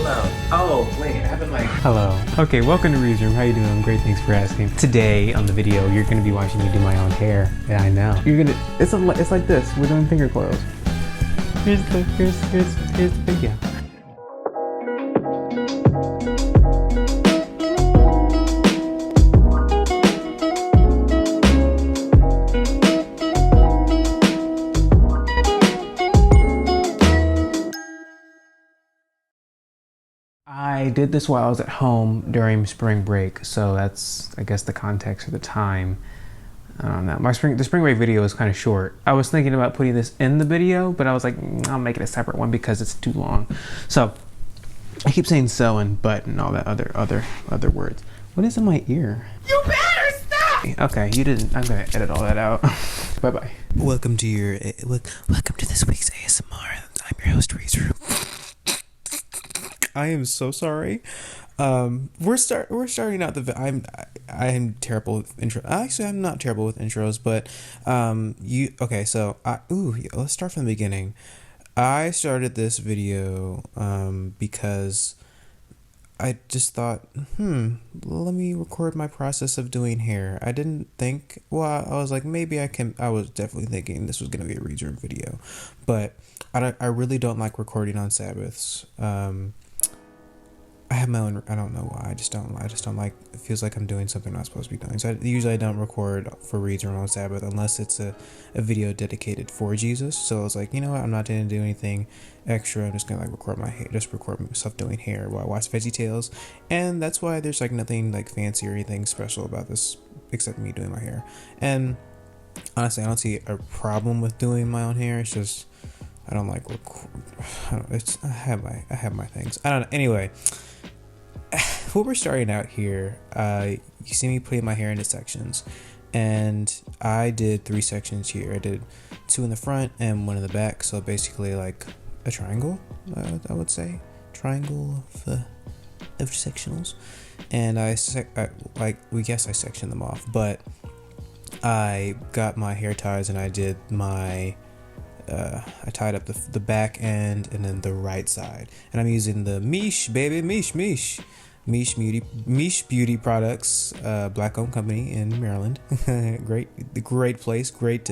Hold on. Oh, wait, I haven't like... Hello. Okay, welcome to Reid's Room. How you doing? Great, thanks for asking. Today on the video, you're gonna be watching me do my own hair. Yeah, I know. It's like this. We're doing finger coils. Here's the video. I did this while I was at home during spring break, so that's, I guess, the context of the time. I don't know. The spring break video is kind of short. I was thinking about putting this in the video, but I was like, I'll make it a separate one because it's too long. So I keep saying so and but and all that other words. What is in my ear? You better stop! Okay, you didn't. I'm gonna edit all that out. Bye bye. Welcome to this week's ASMR. I'm your host, Reid's Room. I am so sorry. We're starting out I'm terrible with intro. Actually, I'm not terrible with intros, but let's start from the beginning. I started this video because I just thought, let me record my process of doing hair. I didn't think, I was like, maybe I can. I was definitely thinking this was going to be a Reid's Room video, but I really don't like recording on Sabbaths. I have my own. I don't know why. I just don't like. It feels like I'm doing something I'm not supposed to be doing. So I don't record for Reid's Room on Sabbath unless it's a video dedicated for Jesus. So I was like, you know what? I'm not going to do anything extra. I'm just gonna record my hair. Just record myself doing hair while I watch VeggieTales. And that's why there's nothing fancy or anything special about this except me doing my hair. And honestly, I don't see a problem with doing my own hair. It's just I don't like record. I have my things. I don't know. Anyway. What we're starting out here, you see me putting my hair into sections, and I did 3 sections here. I did 2 in the front and 1 in the back, so basically like a triangle, I would say, triangle of sectionals. And I sectioned them off, but I got my hair ties and I did my I tied up the back end and then the right side, and I'm using the Mish Beauty Products, black owned company in Maryland. great place, great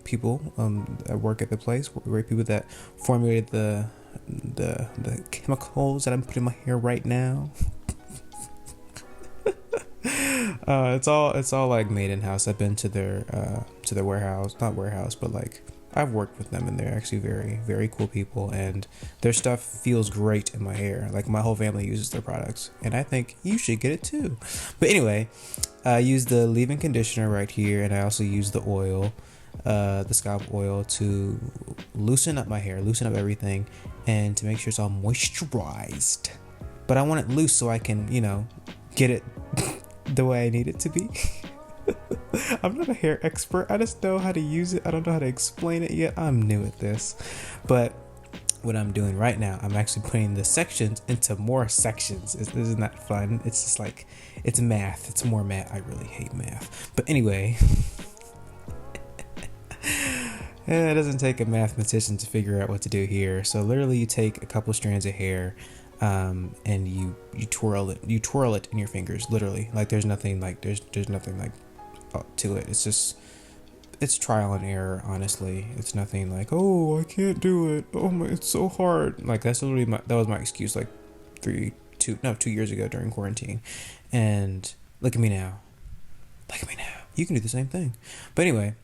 people that work at the place, great people that formulated the chemicals that I'm putting in my hair right now. It's all like made in house. I've been to their warehouse, not warehouse, but I've worked with them, and they're actually very, very cool people, and their stuff feels great in my hair. My whole family uses their products, and I think you should get it too. But anyway, I use the leave-in conditioner right here, and I also use the oil, the scalp oil, to loosen up my hair, loosen up everything, and to make sure it's all moisturized. But I want it loose so I can, get it the way I need it to be. I'm not a hair expert. I just know how to use it. I don't know how to explain it yet. I'm new at this. But what I'm doing right now, I'm actually putting the sections into more sections. Isn't that fun? It's just it's math. It's more math. I really hate math. But anyway, it doesn't take a mathematician to figure out what to do here. So literally you take a couple strands of hair, and you twirl it in your fingers, literally. There's nothing there's nothing to it. It's trial and error, honestly. It's nothing oh, I can't do it, it's so hard. That's literally that was my excuse 2 years ago during quarantine. And look at me now. You can do the same thing. But anyway,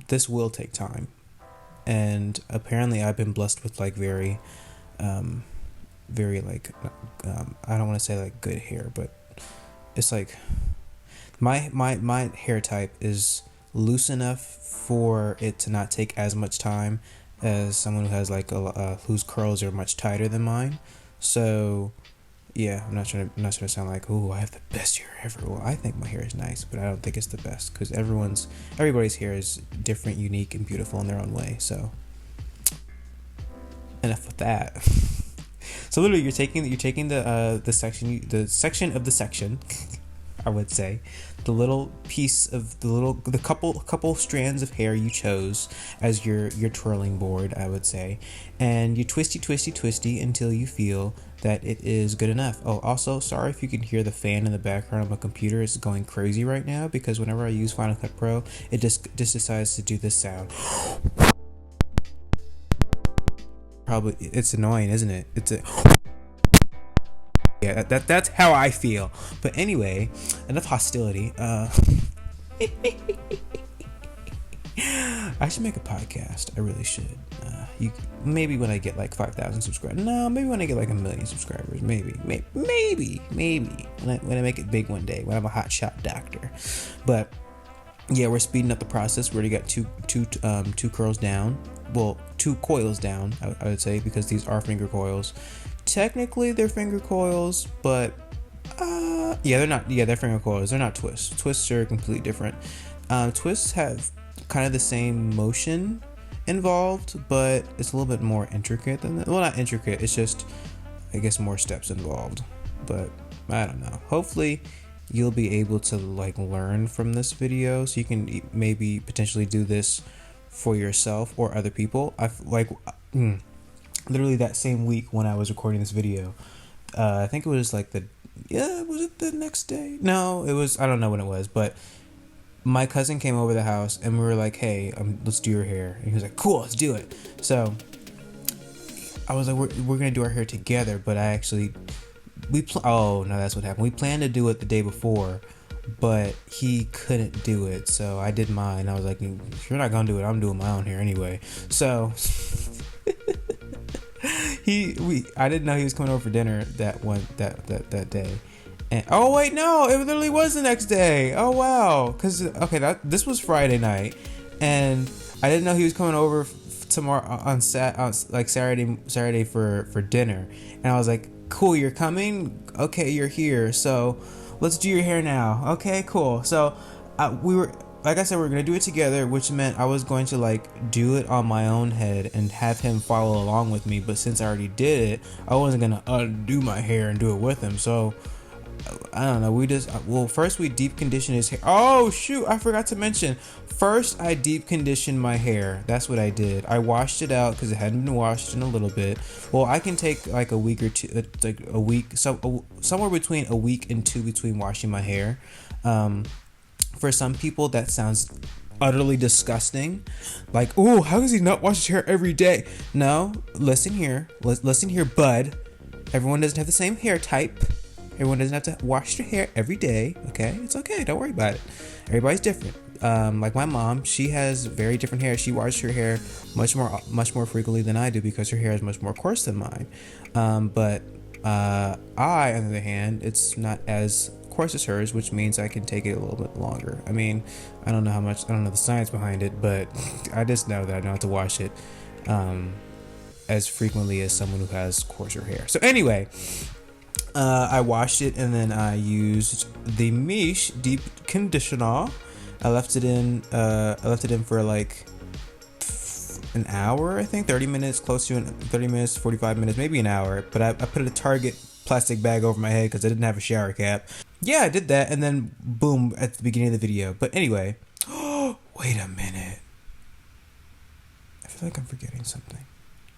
this will take time, and apparently I've been blessed with very I don't want to say good hair, but it's my hair type is loose enough for it to not take as much time as someone who has whose curls are much tighter than mine. So yeah, I'm not trying to sound I have the best hair ever. Well, I think my hair is nice, but I don't think it's the best, because everybody's hair is different, unique, and beautiful in their own way. So enough with that. So literally, you're taking the section of the section. I would say, the little piece of the couple strands of hair you chose as your twirling board, I would say, and you twisty until you feel that it is good enough. Oh, also, sorry if you can hear the fan in the background of my computer. It's going crazy right now because whenever I use Final Cut Pro, it just decides to do this sound. Probably it's annoying, isn't it? It's a yeah, that's how I feel. But anyway, enough hostility. I should make a podcast. I really should. Maybe when I get like 5,000 subscribers. No, maybe when I get like 1 million subscribers. Maybe. When I make it big one day, when I'm a hotshot doctor. But yeah, we're speeding up the process. We already got two curls down. Well, 2 coils down, I would say, because these are finger coils. Technically, they're finger coils, but yeah, they're not. Yeah, they're finger coils. They're not twists. Twists are completely different. Twists have kind of the same motion involved, but it's a little bit more intricate than that. Well, not intricate. It's just, I guess, more steps involved. But I don't know. Hopefully, you'll be able to like learn from this video, so you can maybe potentially do this for yourself or other people. Literally that same week when I was recording this video, I think it was like was it the next day? No, it was, I don't know when it was, but my cousin came over the house and we were like, hey, let's do your hair. And he was like, cool, let's do it. So I was like, we're gonna do our hair together, but oh no, that's what happened. We planned to do it the day before, but he couldn't do it, so I did mine. I was like, if you're not gonna do it, I'm doing my own hair anyway. So I didn't know he was coming over for dinner that day. And oh wait, no, it literally was the next day. Oh wow, because this was Friday night, and I didn't know he was coming over tomorrow on Saturday for dinner. And I was like, cool, you're coming? Okay, you're here, so let's do your hair now. Okay, cool. So we were, like I said, we were gonna do it together, which meant I was going to like do it on my own head and have him follow along with me. But since I already did it, I wasn't gonna undo my hair and do it with him. So I don't know. First we deep conditioned his hair. Oh shoot, I forgot to mention. First I deep conditioned my hair. That's what I did. I washed it out because it hadn't been washed in a little bit. Well, I can take like a week or two, like a week, somewhere between a week and 2 between washing my hair. For some people that sounds utterly disgusting. Like, oh, how does he not wash his hair every day? No, listen here, bud. Everyone doesn't have the same hair type. Everyone doesn't have to wash their hair every day. Okay, it's okay. Don't worry about it. Everybody's different. Like my mom, she has very different hair. She washes her hair much more frequently than I do because her hair is much more coarse than mine. But I, on the other hand, it's not as coarse as hers, which means I can take it a little bit longer. I mean, I don't know the science behind it, but I just know that I don't have to wash it as frequently as someone who has coarser hair. So anyway, I washed it and then I used the Mish deep conditioner. I left it in for like an hour, I think, 30 minutes, close to 30 minutes, 45 minutes, maybe an hour. But I put a Target plastic bag over my head because I didn't have a shower cap. Yeah, I did that, and then boom, at the beginning of the video. But anyway, wait a minute. I feel like I'm forgetting something.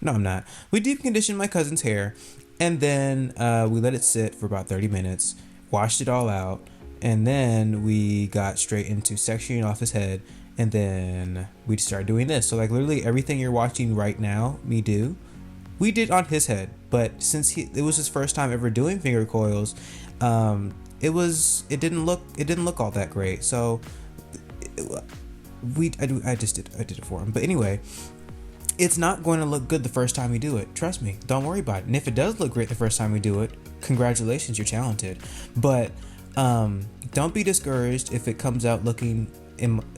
No, I'm not. We deep conditioned my cousin's hair, and then we let it sit for about 30 minutes, washed it all out, and then we got straight into sectioning off his head, and then we started doing this. So like literally everything you're watching right now, me do, we did on his head. But since it was his first time ever doing finger coils, it didn't look all that great. So I did it for him. But anyway, it's not going to look good the first time you do it. Trust me. Don't worry about it. And if it does look great the first time we do it, congratulations, you're talented. But don't be discouraged if it comes out looking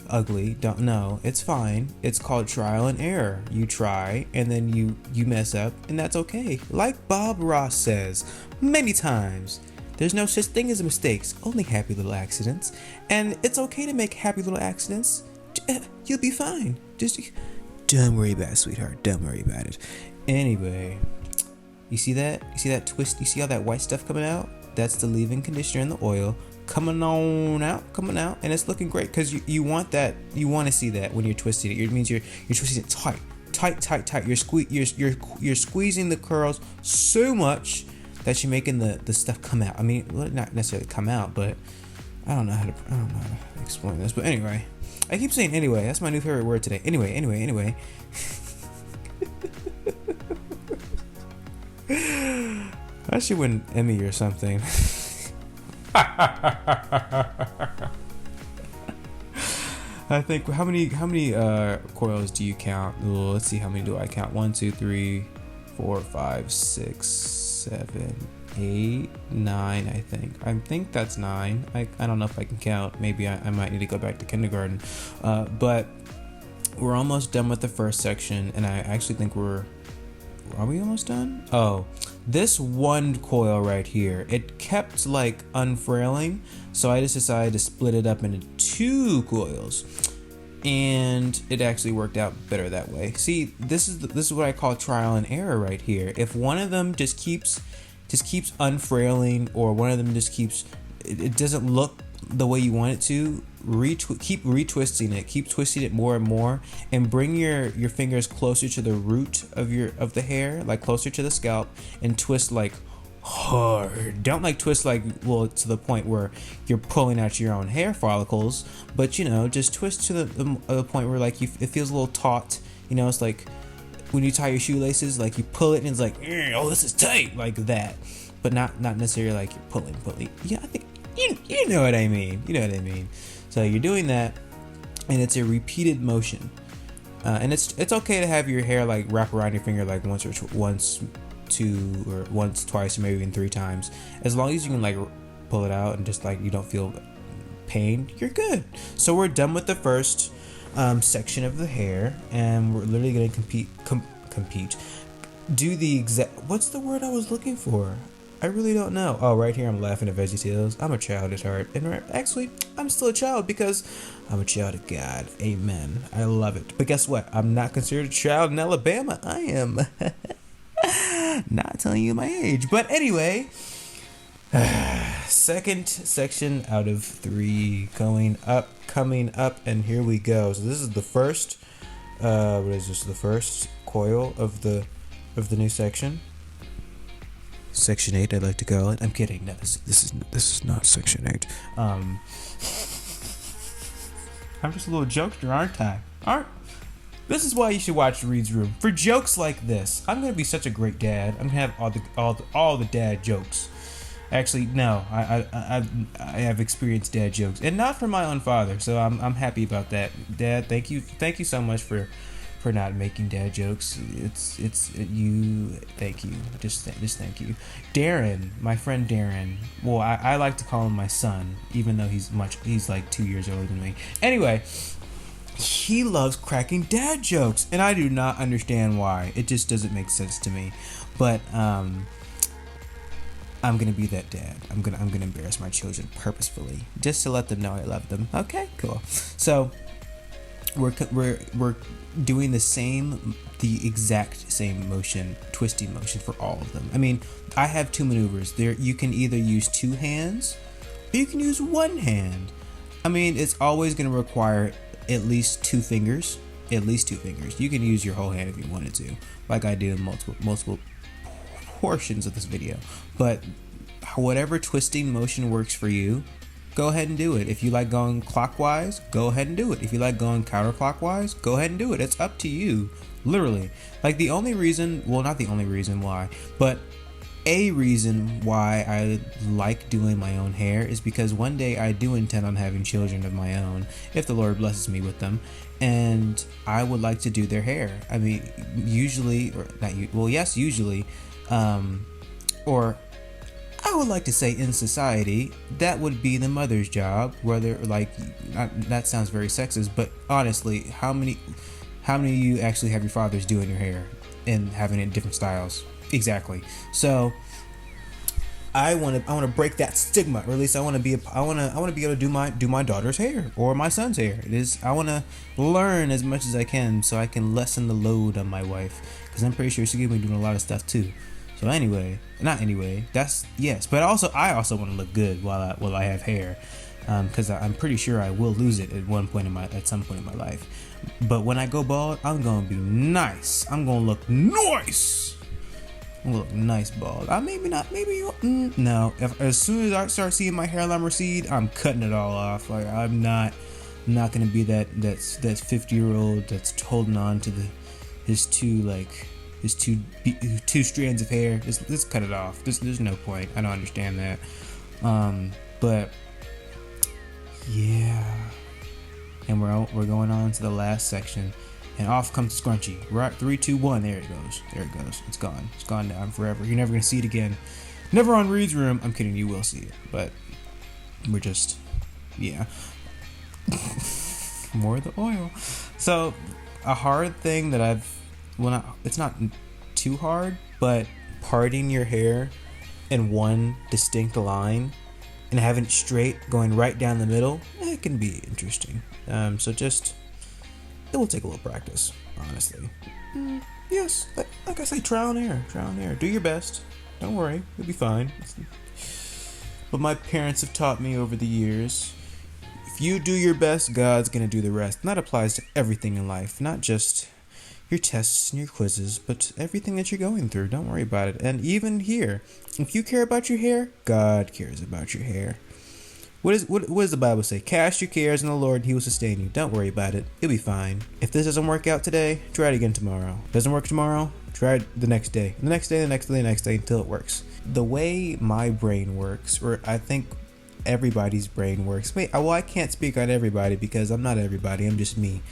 ugly. Don't know. It's fine. It's called trial and error. You try and then you mess up, and that's okay. Like Bob Ross says many times, there's no such thing as mistakes, only happy little accidents. And it's okay to make happy little accidents. You'll be fine. Just don't worry about it, sweetheart. Don't worry about it. Anyway, you see that? You see that twist? You see all that white stuff coming out? That's the leave-in conditioner and the oil coming out, and it's looking great because you want that. You want to see that when you're twisting it. It means you're twisting it tight. You're squeezing the curls so much that you're making the stuff come out. I mean, not necessarily come out, but I don't know how to explain this. But anyway, I keep saying anyway. That's my new favorite word today. Anyway. I should win an Emmy or something. I think how many coils do you count? Well, let's see, how many do I count? 1, 2, 3, 4, 5, 6, 7, 8, 9. I think that's 9. I don't know if I can count. Maybe I might need to go back to kindergarten. But we're almost done with the first section, and I actually think are we almost done? Oh, this one coil right here, it kept like unfurling, so I just decided to split it up into 2 coils, and it actually worked out better that way. See, this is what I call trial and error right here. If one of them just keeps unfurling, or one of them just keeps, it doesn't look the way you want it to, keep retwisting it, keep twisting it more and more, and bring your fingers closer to the root of the hair, like closer to the scalp, and twist like hard. Don't like twist like, well, to the point where you're pulling out your own hair follicles, but just twist to the point where like it feels a little taut. It's like when you tie your shoelaces, like you pull it and it's like, oh, this is tight, like that, but not necessarily like you're pulling. Yeah, I think you know what I mean. So you're doing that, and it's a repeated motion, and it's okay to have your hair like wrap around your finger like once, twice, or maybe even 3 times. As long as you can like pull it out and just like you don't feel pain, you're good. So we're done with the first section of the hair, and we're literally gonna compete. Do the exact, what's the word I was looking for? I really don't know. Oh, right here I'm laughing at VeggieTales. I'm a child at heart. And actually, I'm still a child because I'm a child of God. Amen. I love it. But guess what? I'm not considered a child in Alabama. I am. Not telling you my age. But anyway, second section out of 3 coming up, and here we go. So this is the first, what is this? The first coil of the new section. Section 8, I'd like to call it. I'm kidding. No, this is not Section 8. I'm just a little jokester, aren't I? This is why you should watch Reid's Room, for jokes like this. I'm gonna be such a great dad. I'm gonna have all the dad jokes. Actually, no, I have experienced dad jokes, and not from my own father. So I'm happy about that. Dad, thank you so much for not making dad jokes. Thank you. Just thank you. Darren, my friend Darren. Well, I like to call him my son, even though he's like 2 years older than me. Anyway, he loves cracking dad jokes, and I do not understand why. It just doesn't make sense to me. But I'm gonna be that dad. I'm gonna embarrass my children purposefully, just to let them know I love them. Okay, cool. So we're doing the exact same motion, twisting motion for all of them. I mean, I have 2 maneuvers there. You can either use 2 hands or you can use 1 hand. I mean, it's always going to require at least 2 fingers. You can use your whole hand if you wanted to, like I do in multiple portions of this video. But whatever twisting motion works for you, go ahead and do it. If you like going clockwise, go ahead and do it. If you like going counterclockwise, go ahead and do it. It's up to you, literally. Like the only reason, well, not the only reason why, but a reason why I like doing my own hair is because one day I do intend on having children of my own, if the Lord blesses me with them, and I would like to do their hair. I mean, usually, or I would like to say in society, that would be the mother's job, whether that sounds very sexist, but honestly, how many of you actually have your fathers doing your hair and having it in different styles? Exactly. So I want to break that stigma, or at least I want to be able to do my daughter's hair or my son's hair. I want to learn as much as I can so I can lessen the load on my wife, because I'm pretty sure she's gonna be doing a lot of stuff too. So anyway, not anyway. That's yes, but I also want to look good while I have hair, because I'm pretty sure I will lose it at some point in my life. But when I go bald, I'm gonna be nice. I'm gonna look nice. I'm gonna look nice bald. Maybe not. Maybe you. No. As soon as I start seeing my hairline recede, I'm cutting it all off. Like I'm not gonna be that 50-year-old that's holding on to his two strands of hair. Just cut it off. There's no point. I don't understand that. But yeah. And we're going on to the last section, and off comes the scrunchie. Right, 3, 2, 1. There it goes. It's gone. It's gone down forever. You're never gonna see it again. Never on Reid's room. I'm kidding. You will see it, but we're just, yeah. More of the oil. So a hard thing that it's not too hard, but parting your hair in one distinct line and having it straight going right down the middle, it can be interesting. So it will take a little practice, honestly. Yes, like I say, trial and error. Do your best. Don't worry, you'll be fine. But my parents have taught me over the years, if you do your best, God's gonna do the rest. And that applies to everything in life, not just your tests and your quizzes, but everything that you're going through. Don't worry about it. And even here, if you care about your hair, God cares about your hair. What does the Bible say? Cast your cares on the Lord and He will sustain you. Don't worry about it. You'll be fine. If this doesn't work out today, try it again tomorrow. Doesn't work tomorrow, try it the next day. The next day, the next day, the next day, until it works. The way my brain works, or I think everybody's brain works. I can't speak on everybody because I'm not everybody. I'm just me.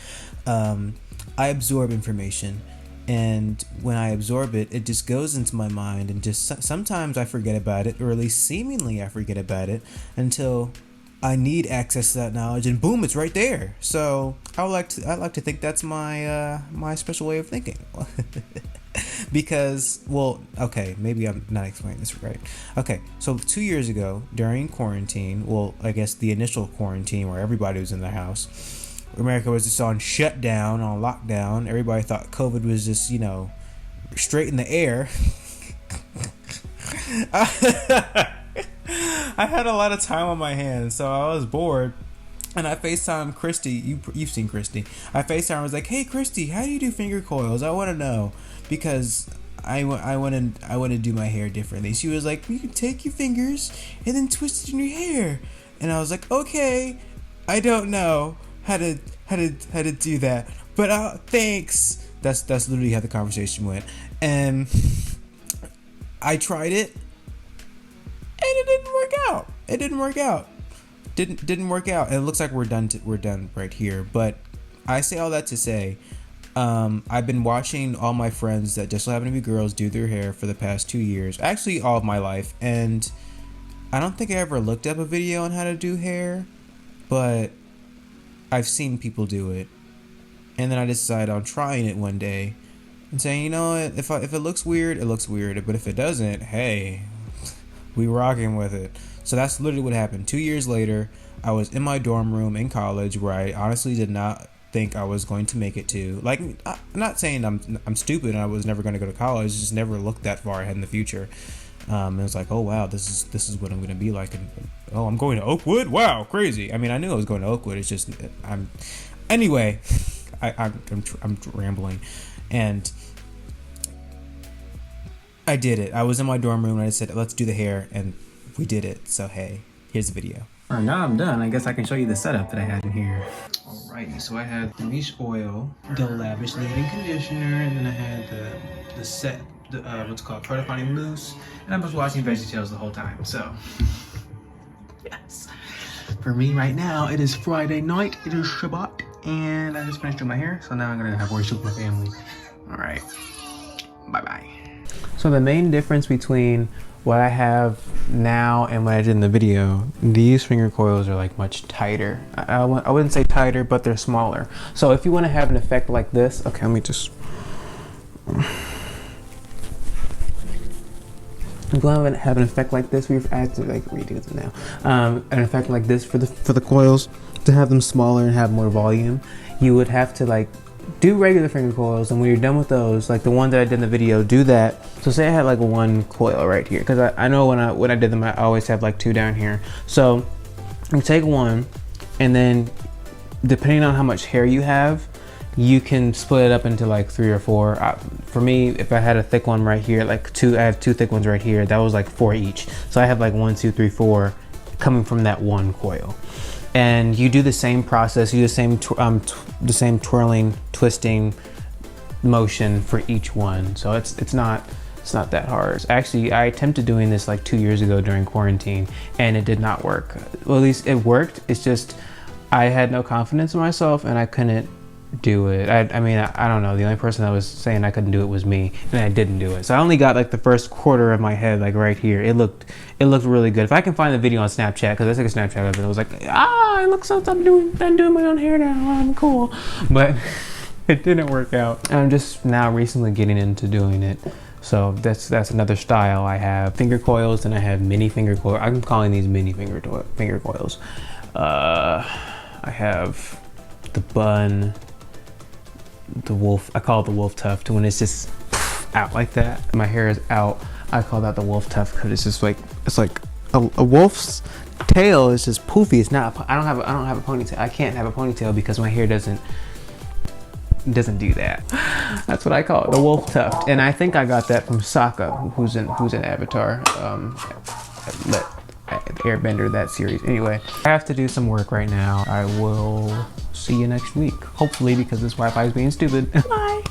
I absorb information, and when I absorb it, it just goes into my mind, and just sometimes I forget about it, or at least seemingly I forget about it until I need access to that knowledge, and boom, it's right there. So I like to think that's my my special way of thinking. Because, well, okay, maybe I'm not explaining this right. Okay, so 2 years ago during quarantine, well, I guess the initial quarantine where everybody was in their house, America was just on shutdown, on lockdown. Everybody thought COVID was just, straight in the air. I had a lot of time on my hands, so I was bored. And I FaceTimed Christy. You've seen Christy. I FaceTimed. I was like, "Hey, Christy, how do you do finger coils? I want to know because I want to do my hair differently." She was like, "You can take your fingers and then twist it in your hair." And I was like, "Okay, I don't know how to do that, but thanks." That's literally how the conversation went, and I tried it, and it didn't work out. Didn't work out. And it looks like we're done right here. But I say all that to say, I've been watching all my friends that just so happen to be girls do their hair for the past 2 years. Actually, all of my life. And I don't think I ever looked up a video on how to do hair, but I've seen people do it. And then I decided on trying it one day and saying, you know what, if it looks weird, it looks weird. But if it doesn't, hey, we rocking with it. So that's literally what happened. 2 years later, I was in my dorm room in college where I honestly did not think I was going to make it to. Like, I'm not saying I'm stupid and I was never going to go to college. Just never looked that far ahead in the future. And it was like, oh wow, this is what I'm going to be like. And oh, I'm going to Oakwood. Wow, crazy. I mean, I knew I was going to Oakwood. It's just anyway. I'm rambling, and I did it. I was in my dorm room and I said, let's do the hair, and we did it. So hey, here's the video. Alright, now I'm done. I guess I can show you the setup that I had in here. Alrighty, so I had the niche oil, the lavish leave-in conditioner, and then I had the set, what's called Fortifying Mousse, and I was watching VeggieTales the whole time. So yes, for me right now, it is Friday night. It is Shabbat, and I just finished doing my hair. So now I'm gonna have worship with my family. Alright, bye bye. So the main difference between what I have now and what I did in the video, these finger coils are like much tighter. I wouldn't say tighter, but they're smaller. So if you want to have an effect like this, okay, let me just. If you want to have an effect like this, we've had to like redo them now. An effect like this for the coils, to have them smaller and have more volume, you would have to like do regular finger coils, and when you're done with those, like the one that I did in the video, do that. So say I had like one coil right here, because I know when I did them, I always have like 2 down here. So you take one, and then depending on how much hair you have, you can split it up into like 3 or 4. For me, if I had a thick one right here, like I have 2 thick ones right here, that was like 4 each. So I have like 1, 2, 3, 4 coming from that one coil. And you do the same process, you do the same twirling, twisting motion for each one. So it's not that hard. Actually, I attempted doing this like 2 years ago during quarantine, and it did not work. Well, at least it worked. It's just I had no confidence in myself, and I couldn't do it. I mean, I don't know. The only person that was saying I couldn't do it was me, and I didn't do it. So I only got like the first quarter of my head, like right here. It looked really good. If I can find the video on Snapchat, because I took a Snapchat of it, I was like, it looks like I'm doing my own hair now. I'm cool, but it didn't work out. And I'm just now recently getting into doing it. So that's another style. I have finger coils, and I have mini finger coils. I'm calling these mini finger coils. I have the bun, the wolf. I call it the wolf tuft when it's just out like that. My hair is out. I call that the wolf tuft because it's just like a wolf's tail is just poofy. It's not. I don't have a ponytail. I can't have a ponytail because my hair doesn't do that. That's what I call it, the wolf tuft. And I think I got that from Sokka, who's in Avatar, Airbender, that series. Anyway, I have to do some work right now. I will see you next week, hopefully, because this Wi-Fi is being stupid. Bye.